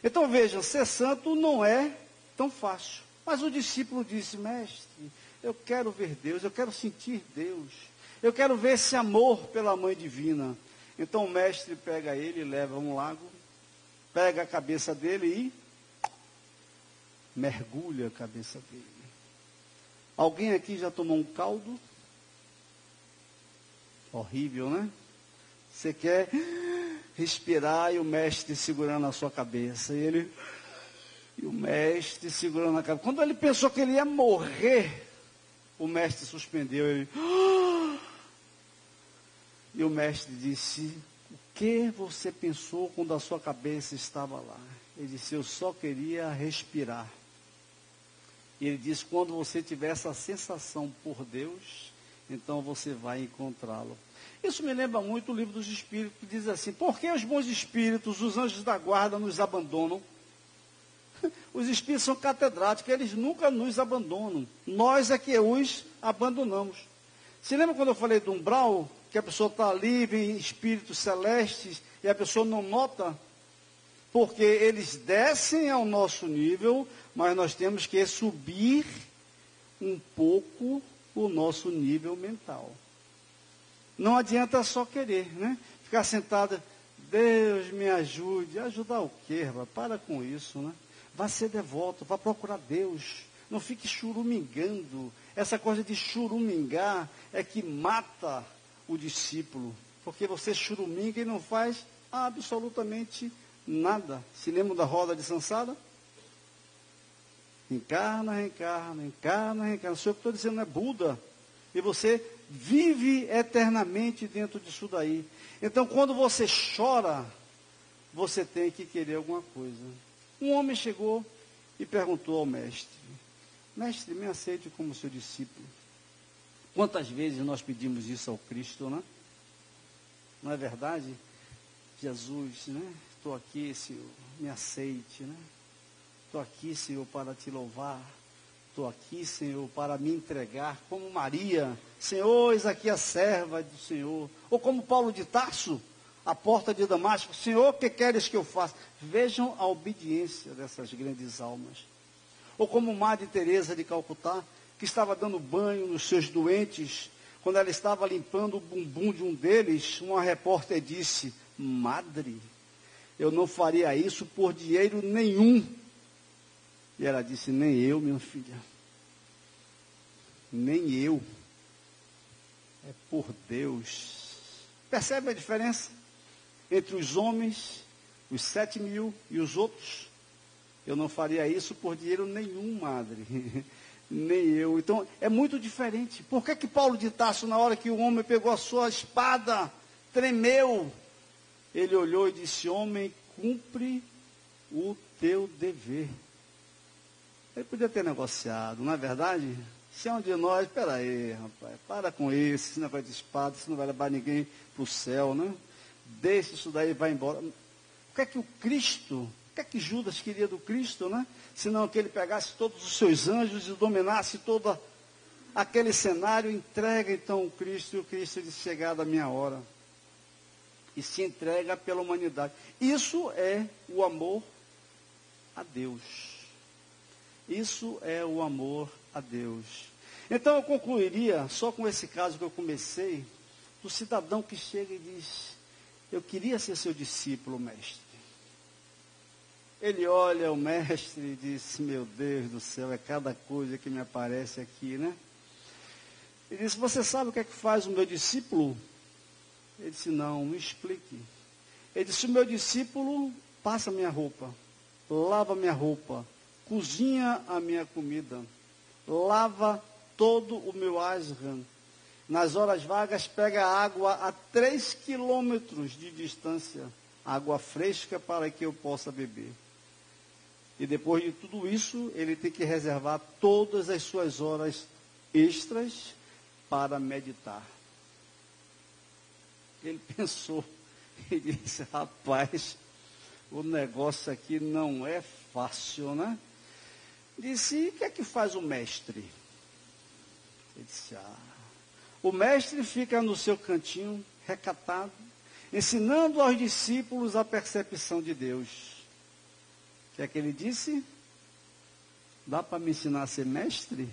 Então vejam, ser santo não é tão fácil. Mas o discípulo disse, mestre, eu quero ver Deus, eu quero sentir Deus. Eu quero ver esse amor pela Mãe Divina. Então o mestre pega ele, leva a um lago, pega a cabeça dele e mergulha a cabeça dele. Alguém aqui já tomou um caldo? Horrível, né? Você quer respirar e o mestre segurando a sua cabeça. E o mestre segurando a cabeça. Quando ele pensou que ele ia morrer, o mestre suspendeu ele. E o mestre disse, o que você pensou quando a sua cabeça estava lá? Ele disse, eu só queria respirar. E ele disse, quando você tiver essa sensação por Deus, então você vai encontrá-lo. Isso me lembra muito o livro dos Espíritos, que diz assim, por que os bons espíritos, os anjos da guarda, nos abandonam? Os espíritos são catedráticos, eles nunca nos abandonam. Nós é que os abandonamos. Se lembra quando eu falei do umbral, que a pessoa está ali, vem espíritos celestes, e a pessoa não nota? Porque eles descem ao nosso nível, mas nós temos que subir um pouco o nosso nível mental. Não adianta só querer, né? Ficar sentada, Deus me ajude. Ajudar o quê, rapaz? Para com isso, né? Vá ser devoto, vá procurar Deus. Não fique churumingando. Essa coisa de churumingar é que mata o discípulo. Porque você churuminga e não faz absolutamente nada. Se lembram da roda de Sansara? Encarna, reencarna, encarna, reencarna. O senhor que estou dizendo é Buda. E você vive eternamente dentro disso daí. Então, quando você chora, você tem que querer alguma coisa. Um homem chegou e perguntou ao mestre: mestre, me aceite como seu discípulo. Quantas vezes nós pedimos isso ao Cristo, né? Não é verdade? Jesus, né? Estou aqui, Senhor, me aceite, né? Estou aqui, Senhor, para te louvar. Estou aqui, Senhor, para me entregar, como Maria, Senhor, eis aqui a serva do Senhor. Ou como Paulo de Tarso, à porta de Damasco: Senhor, o que queres que eu faça? Vejam a obediência dessas grandes almas. Ou como Madre Teresa de Calcutá, que estava dando banho nos seus doentes, quando ela estava limpando o bumbum de um deles, uma repórter disse: Madre, eu não faria isso por dinheiro nenhum. E ela disse: nem eu, minha filha, nem eu, é por Deus. Percebe a diferença entre os homens, os 7.000 e os outros? Eu não faria isso por dinheiro nenhum, madre, nem eu. Então, é muito diferente. Por que Paulo de Tarso, na hora que o homem pegou a sua espada, tremeu? Ele olhou e disse: homem, cumpre o teu dever. Ele podia ter negociado, não é verdade? Se é um de nós, espera aí, rapaz, para com isso, esse negócio de espada, isso não vai levar ninguém para o céu, né? Deixa isso daí e vai embora. O que é que o Cristo, o que é que Judas queria do Cristo, né? Senão que ele pegasse todos os seus anjos e dominasse todo aquele cenário. Entrega então o Cristo, e o Cristo disse: chegada a minha hora. E se entrega pela humanidade. Isso é o amor a Deus. Isso é o amor a Deus. Então eu concluiria só com esse caso que eu comecei, do cidadão que chega e diz: eu queria ser seu discípulo, mestre. Ele olha o mestre e diz: meu Deus do céu, é cada coisa que me aparece aqui, né? Ele disse: você sabe o que é que faz o meu discípulo? Ele disse: não, me explique. Ele disse: o meu discípulo passa minha roupa, lava minha roupa, cozinha a minha comida, lava todo o meu asram. Nas horas vagas pega água a 3 quilômetros de distância, água fresca para que eu possa beber. E depois de tudo isso, ele tem que reservar todas as suas horas extras para meditar. Ele pensou e disse: rapaz, o negócio aqui não é fácil, né? Disse: e o que é que faz o mestre? Ele disse: o mestre fica no seu cantinho, recatado, ensinando aos discípulos a percepção de Deus. O que é que ele disse? Dá para me ensinar a ser mestre?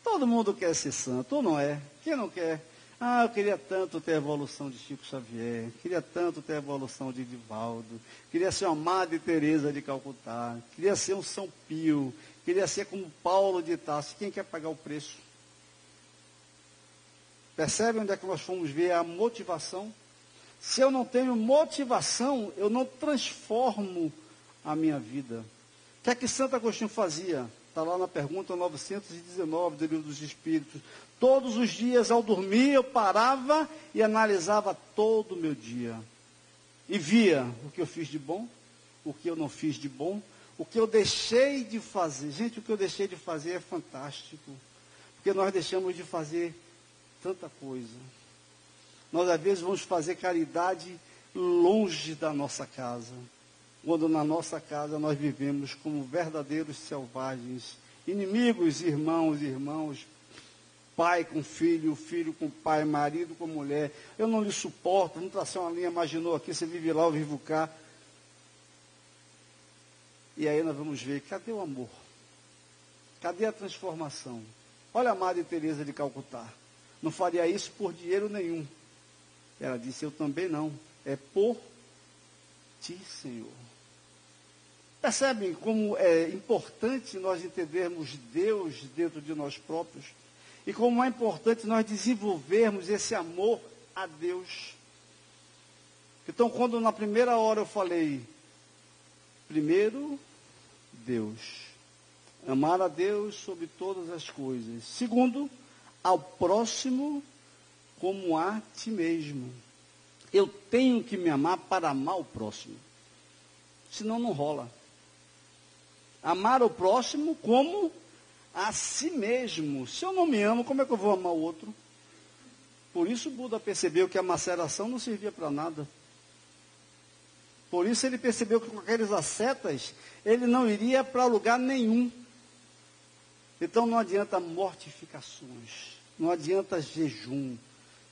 Todo mundo quer ser santo, ou não é? Quem não quer? Eu queria tanto ter a evolução de Chico Xavier, queria tanto ter a evolução de Divaldo, queria ser uma Madre Teresa de Calcutá, queria ser um São Pio, queria ser como Paulo de Tarso. Quem quer pagar o preço? Percebe onde é que nós fomos ver a motivação? Se eu não tenho motivação, eu não transformo a minha vida. O que é que Santo Agostinho fazia? Está lá na pergunta 919 do Livro dos Espíritos. Todos os dias, ao dormir, eu parava e analisava todo o meu dia. E via o que eu fiz de bom, o que eu não fiz de bom, o que eu deixei de fazer. Gente, o que eu deixei de fazer é fantástico. Porque nós deixamos de fazer tanta coisa. Nós, às vezes, vamos fazer caridade longe da nossa casa. Quando na nossa casa nós vivemos como verdadeiros selvagens, inimigos, irmãos, pai com filho, filho com pai, marido com mulher. Eu não lhe suporto, vamos traçar uma linha, imaginou aqui, você vive lá, eu vivo cá. E aí nós vamos ver, cadê o amor? Cadê a transformação? Olha a Madre Teresa de Calcutá, não faria isso por dinheiro nenhum. Ela disse: eu também não, é por ti, Senhor. Percebem como é importante nós entendermos Deus dentro de nós próprios? E como é importante nós desenvolvermos esse amor a Deus. Então, quando na primeira hora eu falei, primeiro, Deus. Amar a Deus sobre todas as coisas. Segundo, ao próximo como a ti mesmo. Eu tenho que me amar para amar o próximo. Senão não rola. Amar o próximo como a si mesmo. Se eu não me amo, como é que eu vou amar o outro? Por isso Buda percebeu que a maceração não servia para nada. Por isso ele percebeu que com aqueles ascetas, ele não iria para lugar nenhum. Então não adianta mortificações, não adianta jejum.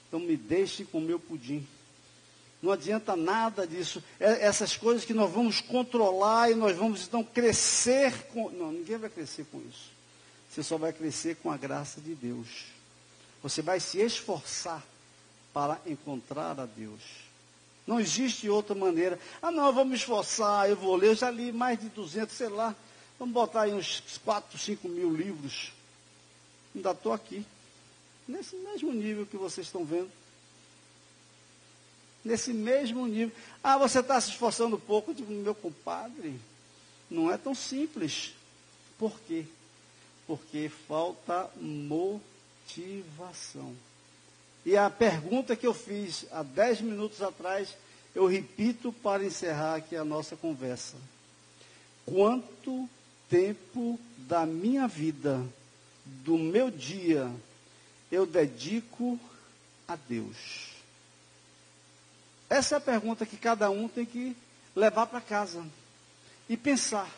Então me deixe com o meu pudim. Não adianta nada disso. Essas coisas que nós vamos controlar e nós vamos então crescer com... Não, ninguém vai crescer com isso. Você só vai crescer com a graça de Deus. Você vai se esforçar para encontrar a Deus. Não existe outra maneira. Ah, não, eu vou me esforçar, eu vou ler. Eu já li mais de 200, sei lá. Vamos botar aí uns 4, 5 mil livros. Ainda estou aqui. Nesse mesmo nível que vocês estão vendo. Nesse mesmo nível. Ah, você está se esforçando pouco. Eu digo, meu compadre, não é tão simples. Por quê? Porque falta motivação. E a pergunta que eu fiz há 10 minutos atrás, eu repito para encerrar aqui a nossa conversa. Quanto tempo da minha vida, do meu dia, eu dedico a Deus? Essa é a pergunta que cada um tem que levar para casa e pensar.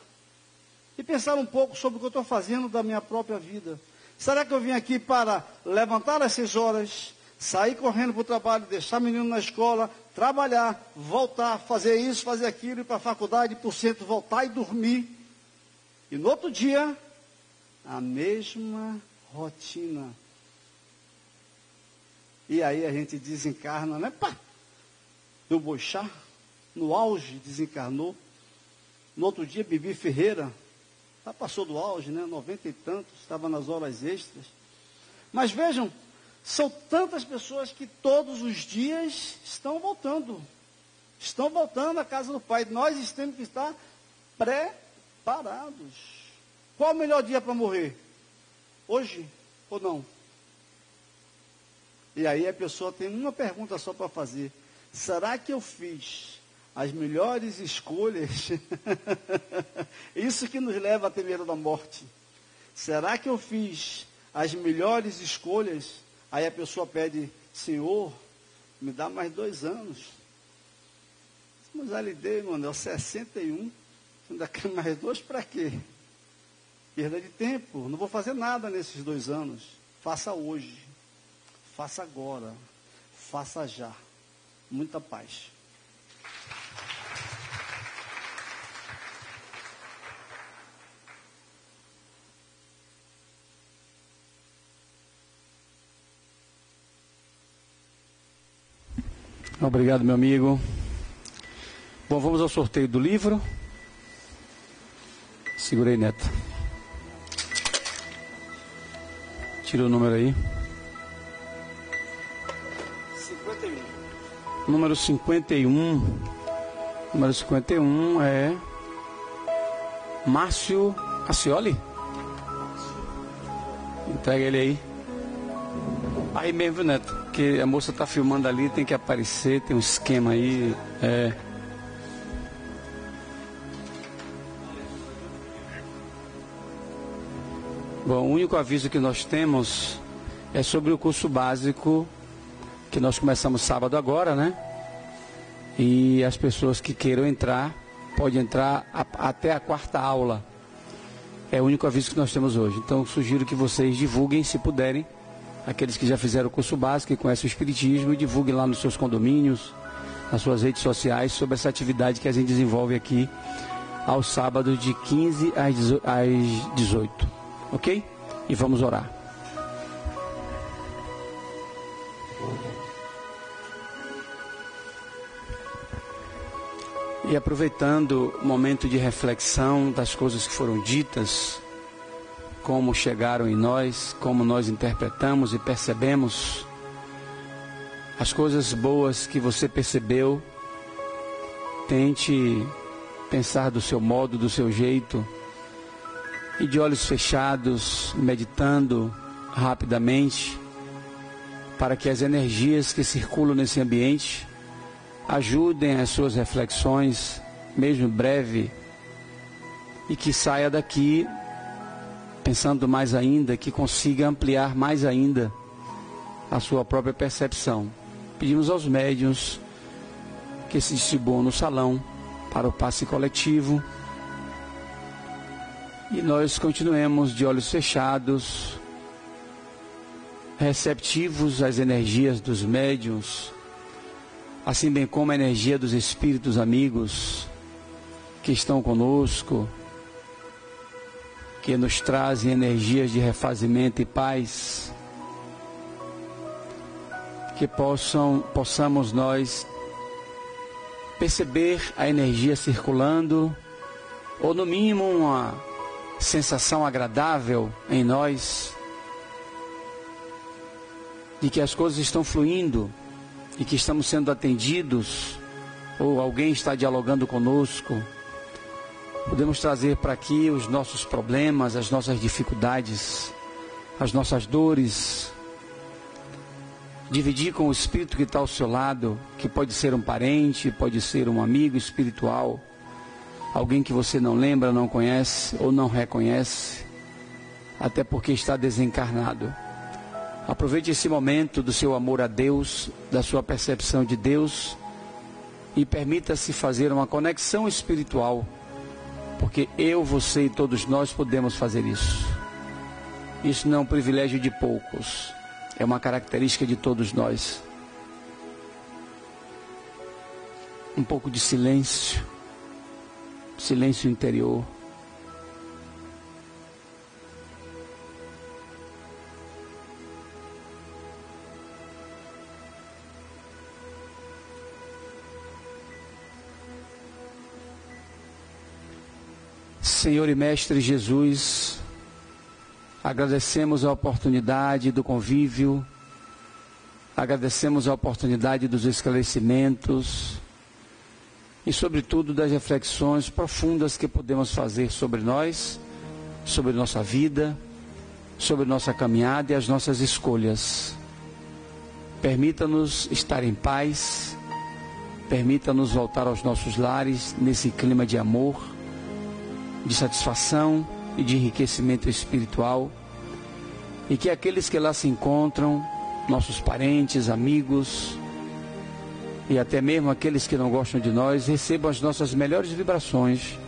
E pensar um pouco sobre o que eu estou fazendo da minha própria vida. Será que eu vim aqui para levantar às 6 horas, sair correndo para o trabalho, deixar o menino na escola, trabalhar, voltar, fazer isso, fazer aquilo, ir para a faculdade, por cento, voltar e dormir. E no outro dia, a mesma rotina. E aí a gente desencarna, né? Pá! Deu boixá, no auge desencarnou. No outro dia, Bibi Ferreira, já passou do auge, né? 90 e tantos, estava nas horas extras. Mas vejam, são tantas pessoas que todos os dias estão voltando. Estão voltando à casa do Pai. Nós temos que estar preparados. Qual o melhor dia para morrer? Hoje ou não? E aí a pessoa tem uma pergunta só para fazer. Será que eu fiz as melhores escolhas? Isso que nos leva a ter medo da morte. Será que eu fiz as melhores escolhas? Aí a pessoa pede, Senhor, me dá mais 2 anos. Mas já lhe dei, mano, 61. Ainda quer mais 2 para quê? Perda de tempo. Não vou fazer nada nesses 2 anos. Faça hoje. Faça agora. Faça já. Muita paz. Obrigado, meu amigo. Bom, vamos ao sorteio do livro. Segurei, Neto. Tira o número aí. 51. Número 51. Número 51 é Márcio Acioli. Entrega ele aí. Aí mesmo, Neto, porque a moça está filmando ali, tem que aparecer, tem um esquema aí. Bom, o único aviso que nós temos é sobre o curso básico que nós começamos sábado agora, né? E as pessoas que queiram entrar, podem entrar até a 4ª aula. É o único aviso que nós temos hoje. Então, sugiro que vocês divulguem, se puderem, aqueles que já fizeram o curso básico e conhecem o Espiritismo, e divulguem lá nos seus condomínios, nas suas redes sociais, sobre essa atividade que a gente desenvolve aqui aos sábados de 15 às 18. Ok? E vamos orar. E aproveitando o momento de reflexão das coisas que foram ditas, como chegaram em nós, como nós interpretamos e percebemos, as coisas boas que você percebeu, tente pensar do seu modo, do seu jeito, e de olhos fechados, meditando rapidamente, para que as energias que circulam nesse ambiente ajudem as suas reflexões, mesmo breve, e que saia daqui pensando mais ainda, que consiga ampliar mais ainda a sua própria percepção. Pedimos aos médiuns que se distribuam no salão para o passe coletivo e nós continuemos de olhos fechados, receptivos às energias dos médiuns, assim bem como a energia dos espíritos amigos que estão conosco, que nos trazem energias de refazimento e paz, que possamos nós perceber a energia circulando, ou no mínimo uma sensação agradável em nós, de que as coisas estão fluindo e que estamos sendo atendidos, ou alguém está dialogando conosco. Podemos trazer para aqui os nossos problemas, as nossas dificuldades, as nossas dores, dividir com o espírito que está ao seu lado, que pode ser um parente, pode ser um amigo espiritual, alguém que você não lembra, não conhece ou não reconhece, até porque está desencarnado. Aproveite esse momento do seu amor a Deus, da sua percepção de Deus, e permita-se fazer uma conexão espiritual, porque eu, você e todos nós podemos fazer isso. Isso não é um privilégio de poucos, é uma característica de todos nós. Um pouco de silêncio, silêncio interior. Senhor e Mestre Jesus, agradecemos a oportunidade do convívio, agradecemos a oportunidade dos esclarecimentos e, sobretudo, das reflexões profundas que podemos fazer sobre nós, sobre nossa vida, sobre nossa caminhada e as nossas escolhas. Permita-nos estar em paz, permita-nos voltar aos nossos lares nesse clima de amor, de satisfação e de enriquecimento espiritual, e que aqueles que lá se encontram, nossos parentes, amigos e até mesmo aqueles que não gostam de nós, recebam as nossas melhores vibrações.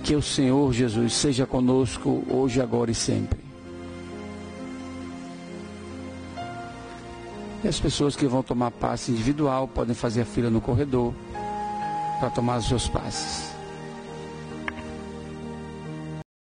Que o Senhor Jesus seja conosco hoje, agora e sempre. E as pessoas que vão tomar passe individual podem fazer a fila no corredor para tomar os seus passes.